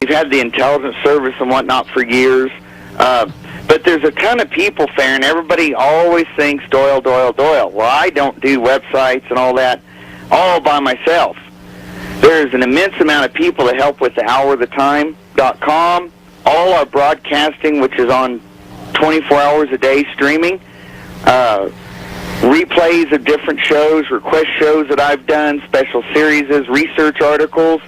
We've had the intelligence service and whatnot for years. But there's a ton of people, Farron. Everybody always thinks Doyel, Doyel, Doyel. Well, I don't do websites and all that all by myself. There's an immense amount of people that help with the hourthetime.com, all our broadcasting, which is on 24 hours a day streaming, replays of different shows, request shows that I've done, special series, research articles,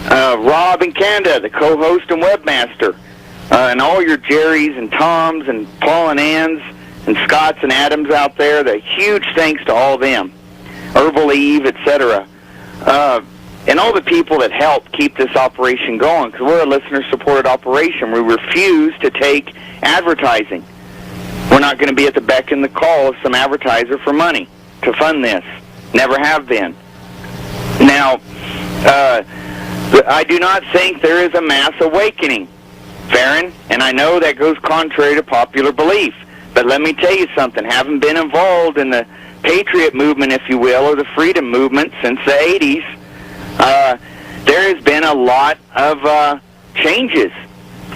Rob in Canada, the co-host and webmaster, and all your Jerrys and Toms and Paul and Ann's and Scotts and Adams out there. The huge thanks to all of them, Herbal Eve, etc., and all the people that help keep this operation going, because we're a listener-supported operation. We refuse to take advertising. We're not going to be at the beck and the call of some advertiser for money to fund this. Never have been. Now, I do not think there is a mass awakening, Farron, and I know that goes contrary to popular belief. But let me tell you something. Having been involved in the Patriot movement, if you will, or the freedom movement since the 80s, there has been a lot of changes,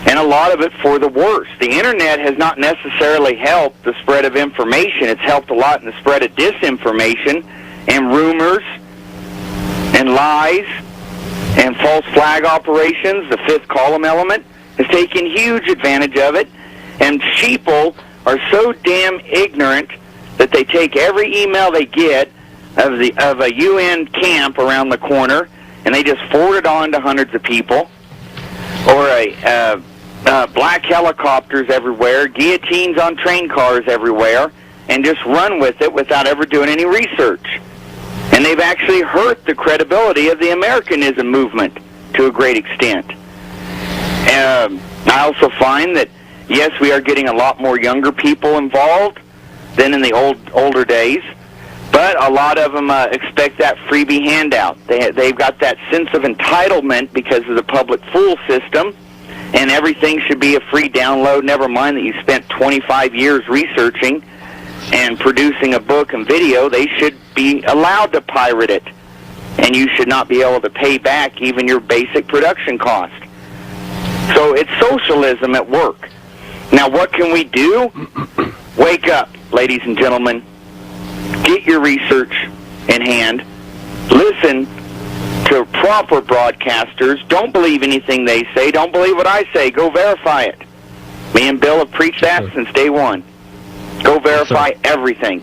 and a lot of it for the worse. The Internet has not necessarily helped the spread of information. It's helped a lot in the spread of disinformation and rumors and lies and false flag operations. The fifth column element has taken huge advantage of it, and sheeple are so damn ignorant that they take every email they get of a UN camp around the corner, and they just forward it on to hundreds of people, or black helicopters everywhere, guillotines on train cars everywhere, and just run with it without ever doing any research. And they've actually hurt the credibility of the Americanism movement to a great extent. I also find that, yes, we are getting a lot more younger people involved than in the older days, but a lot of them expect that freebie handout. They've got that sense of entitlement because of the public fool system, and everything should be a free download, never mind that you spent 25 years researching and producing a book and video. They should be allowed to pirate it, and you should not be able to pay back even your basic production cost. So it's socialism at work. Now, what can we do? Wake up, ladies and gentlemen. Get your research in hand. Listen to proper broadcasters. Don't believe anything they say. Don't believe what I say. Go verify it. Me and Bill have preached that since day one. Go verify everything.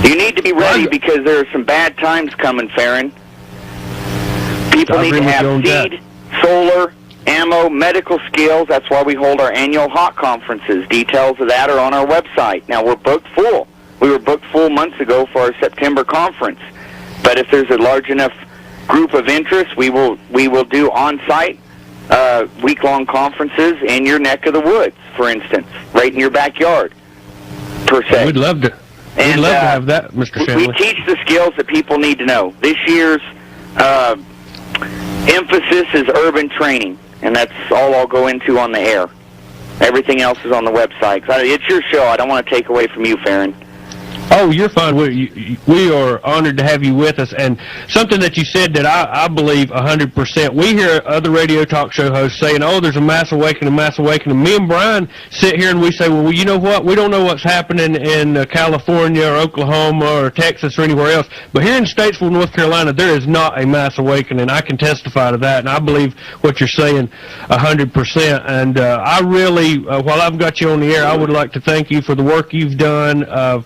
You need to be ready because there are some bad times coming, Farron. People need to have seed, solar, ammo, medical skills. That's why we hold our annual HOT conferences. Details of that are on our website. Now, we're booked full. We were booked full months ago for our September conference. But if there's a large enough group of interest, we will do on-site week-long conferences in your neck of the woods, for instance, right in your backyard, per se. We'd love to. We'd love to have that, Mr. Shamley. We teach the skills that people need to know. This year's emphasis is urban training, and that's all I'll go into on the air. Everything else is on the website. It's your show. I don't want to take away from you, Farron. Oh, you're fine. We are honored to have you with us. And something that you said that I believe 100%. We hear other radio talk show hosts saying, oh, there's a mass awakening, mass awakening. Me and Brian sit here and we say, well, you know what? We don't know what's happening in California or Oklahoma or Texas or anywhere else. But here in Statesville, North Carolina, there is not a mass awakening. I can testify to that. And I believe what you're saying 100%. And I really, while I've got you on the air, I would like to thank you for the work you've done,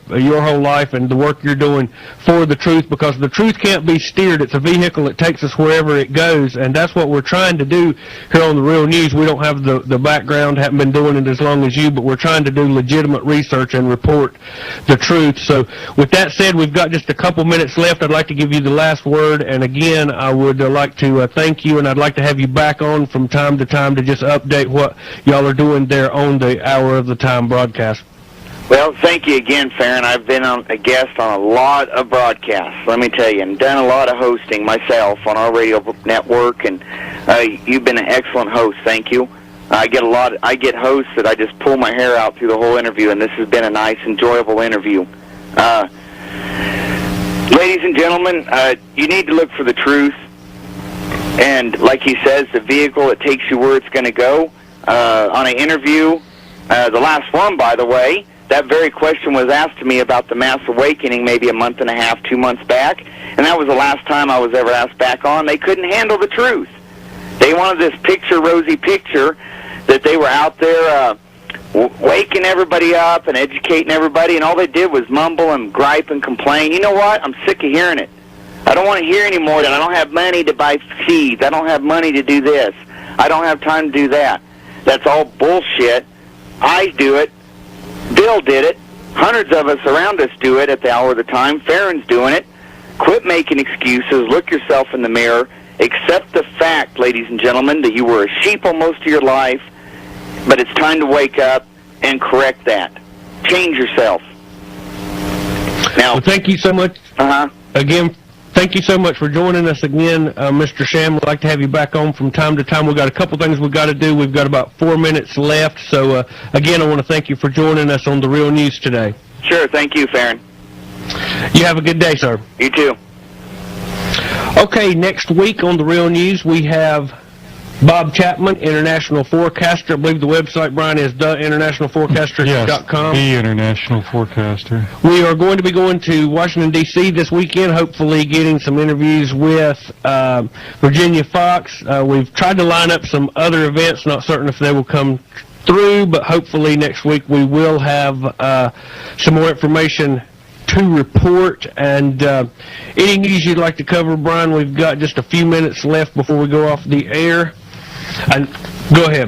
your whole life, and the work you're doing for the truth, because the truth can't be steered. It's a vehicle that takes us wherever it goes, and that's what we're trying to do here on the Real News. We don't have the background, haven't been doing it as long as you, but we're trying to do legitimate research and report the truth. So with that said, we've got just a couple minutes left. I'd like to give you the last word, and again, I would like to thank you, and I'd like to have you back on from time to time to just update what y'all are doing there on the Hour of the Time broadcast. Well, thank you again, Farron. I've been a guest on a lot of broadcasts, let me tell you, and done a lot of hosting myself on our radio network, and you've been an excellent host. Thank you. I get hosts that I just pull my hair out through the whole interview, and this has been a nice, enjoyable interview. Ladies and gentlemen, you need to look for the truth. And like he says, the vehicle, it takes you where it's going to go. On an interview, the last one, by the way, that very question was asked to me about the mass awakening maybe a month and a half, 2 months back, and that was the last time I was ever asked back on. They couldn't handle the truth. They wanted this picture, rosy picture, that they were out there waking everybody up and educating everybody, and all they did was mumble and gripe and complain. You know what? I'm sick of hearing it. I don't want to hear anymore that I don't have money to buy seeds. I don't have money to do this. I don't have time to do that. That's all bullshit. I do it. Bill did it. Hundreds of us around us do it at the hour of the time. Farron's doing it. Quit making excuses. Look yourself in the mirror. Accept the fact, ladies and gentlemen, that you were a sheeple most of your life, but it's time to wake up and correct that. Change yourself. Now, well, thank you so much. Again, thank you so much for joining us again, Mr. Shamley. I'd like to have you back on from time to time. We've got a couple things we've got to do. We've got about 4 minutes left. So, again, I want to thank you for joining us on The Real News today. Sure. Thank you, Farron. You have a good day, sir. You too. Okay, next week on The Real News, we have Bob Chapman, international forecaster. I believe the website, Brian, is theinternationalforecaster.com. Yes, the international forecaster. We are going to be going to Washington, D.C. this weekend, hopefully getting some interviews with Virginia Fox. We've tried to line up some other events, not certain if they will come through, but hopefully next week we will have some more information to report. And any news you'd like to cover, Brian? We've got just a few minutes left before we go off the air. And go ahead.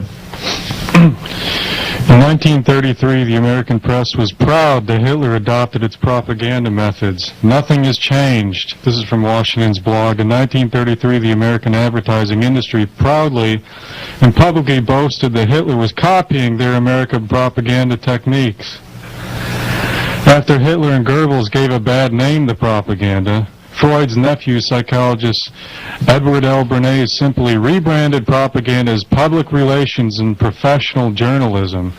In 1933, the American press was proud that Hitler adopted its propaganda methods. Nothing has changed. This is from Washington's blog. In 1933, the American advertising industry proudly and publicly boasted that Hitler was copying their American propaganda techniques. After Hitler and Goebbels gave a bad name to propaganda, Freud's nephew, psychologist Edward L. Bernays, simply rebranded propaganda as public relations and professional journalism.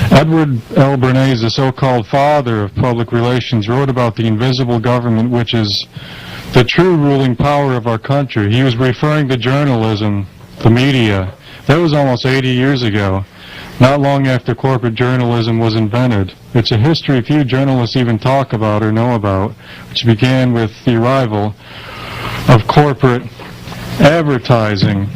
Edward L. Bernays, the so-called father of public relations, wrote about the invisible government, which is the true ruling power of our country. He was referring to journalism, the media. That was almost 80 years ago, not long after corporate journalism was invented. It's a history few journalists even talk about or know about, which began with the arrival of corporate advertising.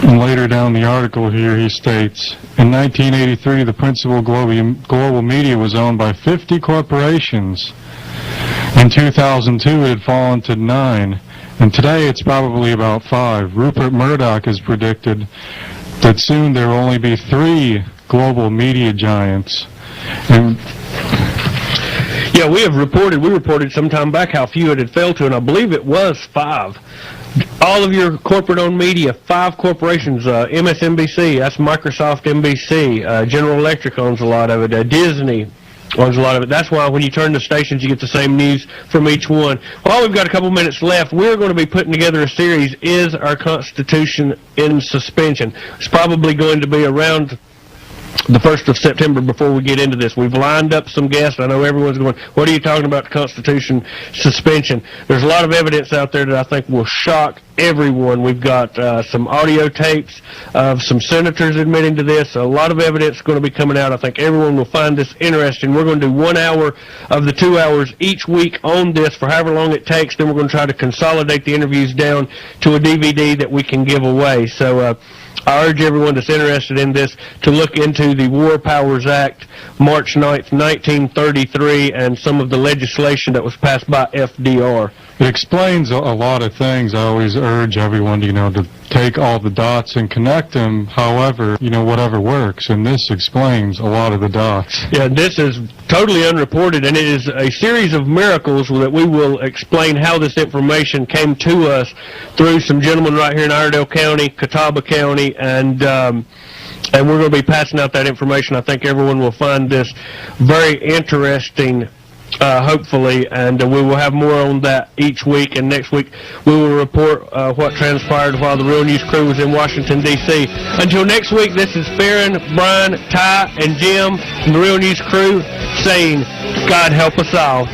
And later down the article here he states, in 1983 the principal global media was owned by 50 corporations. In 2002 it had fallen to 9, and today it's probably about 5. Rupert Murdoch has predicted that soon there will only be 3 global media giants. And yeah, we reported some time back how few it had fell to, and I believe it was 5. All of your corporate-owned media, 5 corporations, MSNBC, that's Microsoft NBC, General Electric owns a lot of it, Disney owns a lot of it. That's why when you turn the stations, you get the same news from each one. Well, we've got a couple minutes left. We're going to be putting together a series, Is Our Constitution in Suspension? It's probably going to be around the 1st of September before we get into this. We've lined up some guests. I know everyone's going, what are you talking about, the Constitution suspension? There's a lot of evidence out there that I think will shock everyone. We've got some audio tapes of some senators admitting to this. A lot of evidence going to be coming out. I think everyone will find this interesting. We're going to do 1 hour of the 2 hours each week on this for however long it takes. Then we're going to try to consolidate the interviews down to a DVD that we can give away. So I urge everyone that's interested in this to look into the War Powers Act, March 9th, 1933, and some of the legislation that was passed by FDR. It explains a lot of things. I always urge everyone, to take all the dots and connect them, however, whatever works. And this explains a lot of the dots. Yeah, this is totally unreported, and it is a series of miracles that we will explain how this information came to us through some gentlemen right here in Iredell County, Catawba County, and we're going to be passing out that information. I think everyone will find this very interesting, hopefully, and we will have more on that each week. And next week we will report what transpired while the Real News crew was in Washington, D.C. Until next week, this is Farron, Brian, Ty, and Jim from the Real News crew saying, God help us all.